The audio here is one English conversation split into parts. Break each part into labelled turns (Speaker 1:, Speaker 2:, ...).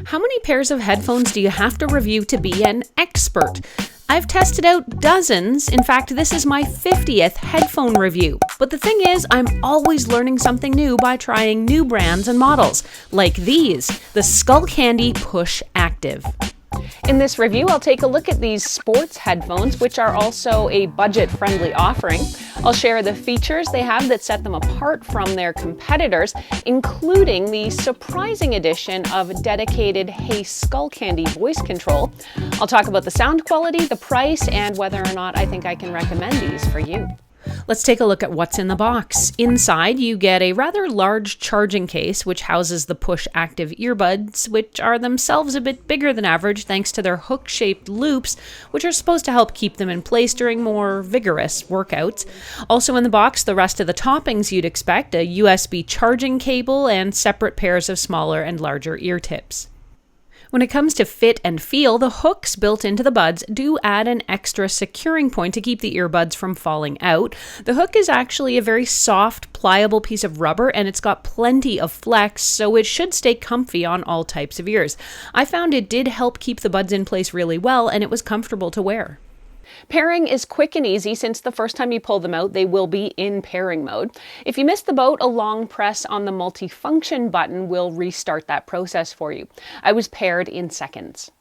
Speaker 1: How many pairs of headphones do you have to review to be an expert? I've tested out dozens. In fact, this is my 50th headphone review. But the thing is, I'm always learning something new by trying new brands and models, like these, the Skullcandy Push Active. In this review, I'll take a look at these sports headphones, which are also a budget-friendly offering. I'll share the features they have that set them apart from their competitors, including the surprising addition of dedicated Hey Skullcandy voice control. I'll talk about the sound quality, the price, and whether or not I think I can recommend these for you. Let's take a look at what's in the box. Inside, you get a rather large charging case, which houses the Push Active earbuds, which are themselves a bit bigger than average thanks to their hook-shaped loops, which are supposed to help keep them in place during more vigorous workouts. Also in the box, the rest of the toppings you'd expect, a USB charging cable, and separate pairs of smaller and larger ear tips. When it comes to fit and feel, the hooks built into the buds do add an extra securing point to keep the earbuds from falling out. The hook is actually a very soft, pliable piece of rubber, and it's got plenty of flex, so it should stay comfy on all types of ears. I found it did help keep the buds in place really well, and it was comfortable to wear. Pairing is quick and easy since the first time you pull them out, they will be in pairing mode. If you miss the boat, a long press on the multifunction button will restart that process for you. I was paired in seconds.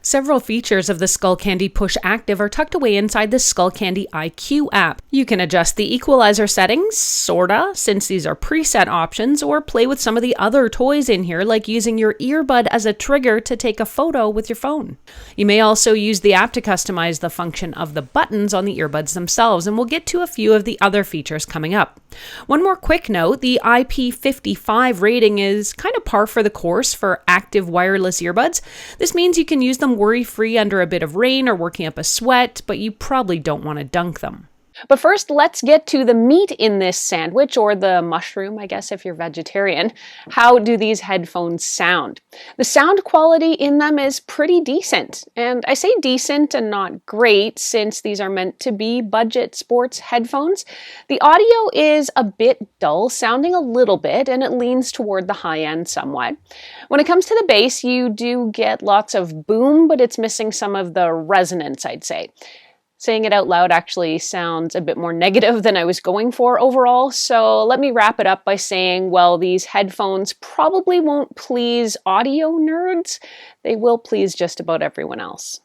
Speaker 1: Several features of the Skullcandy Push Active are tucked away inside the Skullcandy IQ app. You can adjust the equalizer settings, sorta, since these are preset options, or play with some of the other toys in here, like using your earbud as a trigger to take a photo with your phone. You may also use the app to customize the function of the buttons on the earbuds themselves, and we'll get to a few of the other features coming up. One more quick note, the IP55 rating is kind of par for the course for active wireless earbuds. This means you can use them worry-free under a bit of rain or working up a sweat, but you probably don't want to dunk them. But first, let's get to the meat in this sandwich, or the mushroom, I guess, if you're vegetarian. How do these headphones sound? The sound quality in them is pretty decent. And I say decent and not great, since these are meant to be budget sports headphones. The audio is a bit dull, sounding a little bit, and it leans toward the high end somewhat. When it comes to the bass, you do get lots of boom, but it's missing some of the resonance, I'd say. Saying it out loud actually sounds a bit more negative than I was going for overall, so let me wrap it up by saying, well, these headphones probably won't please audio nerds. They will please just about everyone else.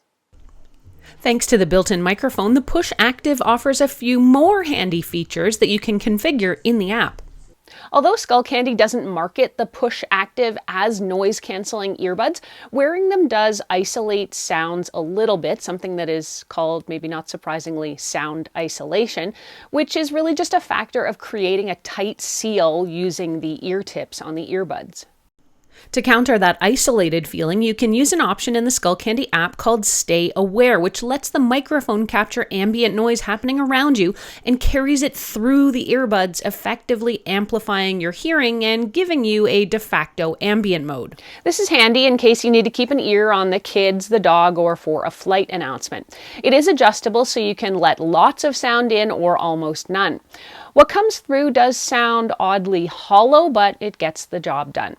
Speaker 1: Thanks to the built-in microphone, the Push Active offers a few more handy features that you can configure in the app. Although Skullcandy doesn't market the Push Active as noise-canceling earbuds, wearing them does isolate sounds a little bit, something that is called, maybe not surprisingly, sound isolation, which is really just a factor of creating a tight seal using the ear tips on the earbuds. To counter that isolated feeling, you can use an option in the Skullcandy app called Stay Aware, which lets the microphone capture ambient noise happening around you and carries it through the earbuds, effectively amplifying your hearing and giving you a de facto ambient mode. This is handy in case you need to keep an ear on the kids, the dog, or for a flight announcement. It is adjustable, so you can let lots of sound in or almost none. What comes through does sound oddly hollow, but it gets the job done.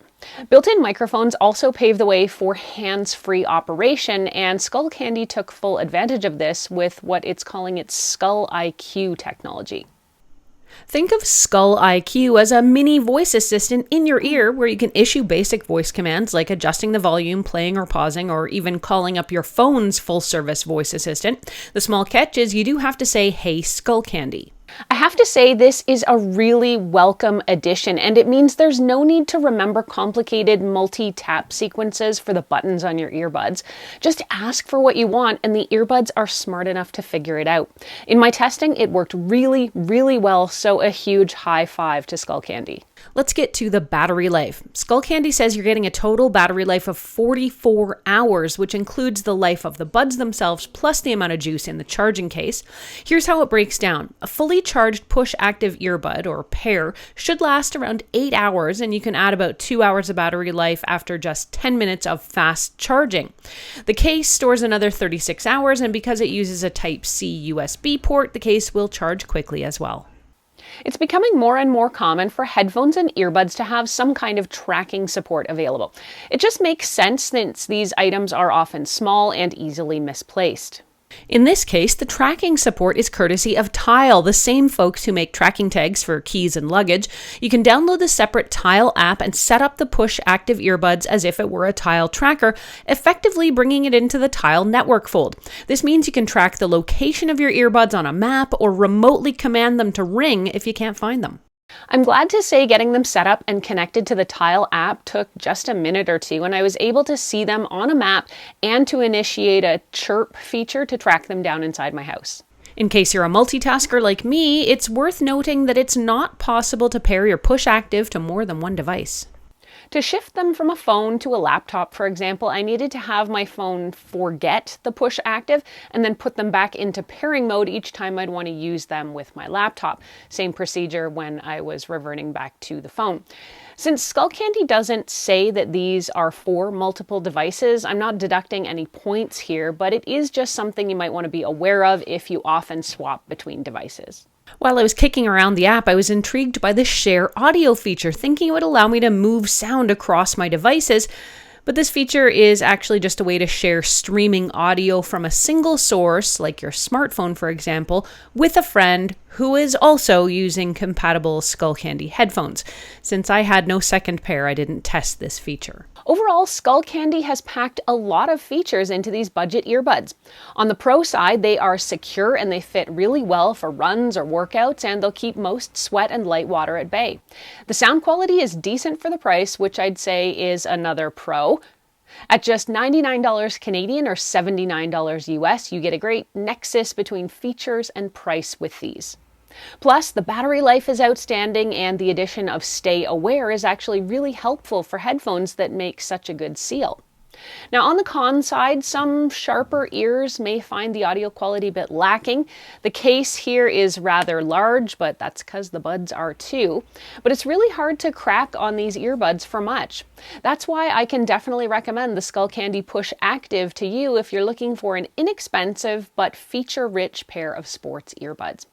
Speaker 1: Built-in microphones also pave the way for hands-free operation, and Skullcandy took full advantage of this with what it's calling its Skull IQ technology. Think of Skull IQ as a mini voice assistant in your ear where you can issue basic voice commands like adjusting the volume, playing or pausing, or even calling up your phone's full-service voice assistant. The small catch is you do have to say, "Hey Skullcandy." I have to say this is a really welcome addition, and it means there's no need to remember complicated multi-tap sequences for the buttons on your earbuds. Just ask for what you want and the earbuds are smart enough to figure it out. In my testing, it worked really, really well, so a huge high five to Skullcandy. Let's get to the battery life. Skullcandy says you're getting a total battery life of 44 hours, which includes the life of the buds themselves plus the amount of juice in the charging case. Here's how it breaks down. A fully charged Push Active earbud, or pair, should last around 8 hours, and you can add about 2 hours of battery life after just 10 minutes of fast charging. The case stores another 36 hours, and because it uses a Type-C USB port, the case will charge quickly as well. It's becoming more and more common for headphones and earbuds to have some kind of tracking support available. It just makes sense since these items are often small and easily misplaced. In this case, the tracking support is courtesy of Tile, the same folks who make tracking tags for keys and luggage. You can download the separate Tile app and set up the Push Active earbuds as if it were a Tile tracker, effectively bringing it into the Tile network fold. This means you can track the location of your earbuds on a map or remotely command them to ring if you can't find them. I'm glad to say getting them set up and connected to the Tile app took just a minute or two, and I was able to see them on a map and to initiate a chirp feature to track them down inside my house. In case you're a multitasker like me, it's worth noting that it's not possible to pair your Push Active to more than one device. To shift them from a phone to a laptop, for example, I needed to have my phone forget the Push Active and then put them back into pairing mode each time I'd want to use them with my laptop. Same procedure when I was reverting back to the phone. Since Skullcandy doesn't say that these are for multiple devices, I'm not deducting any points here, but it is just something you might want to be aware of if you often swap between devices. While I was kicking around the app, I was intrigued by the share audio feature, thinking it would allow me to move sound across my devices. But this feature is actually just a way to share streaming audio from a single source, like your smartphone, for example, with a friend who is also using compatible Skullcandy headphones. Since I had no second pair, I didn't test this feature. Overall, Skullcandy has packed a lot of features into these budget earbuds. On the pro side, they are secure and they fit really well for runs or workouts, and they'll keep most sweat and light water at bay. The sound quality is decent for the price, which I'd say is another pro. At just $99 Canadian or $79 US, you get a great nexus between features and price with these. Plus, the battery life is outstanding, and the addition of Stay Aware is actually really helpful for headphones that make such a good seal. Now, on the con side, some sharper ears may find the audio quality a bit lacking. The case here is rather large, but that's because the buds are too. But it's really hard to crack on these earbuds for much. That's why I can definitely recommend the Skullcandy Push Active to you if you're looking for an inexpensive but feature-rich pair of sports earbuds.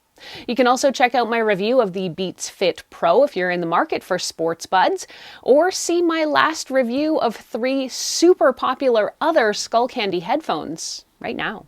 Speaker 1: You can also check out my review of the Beats Fit Pro if you're in the market for sports buds, or see my last review of 3 super popular other Skullcandy headphones right now.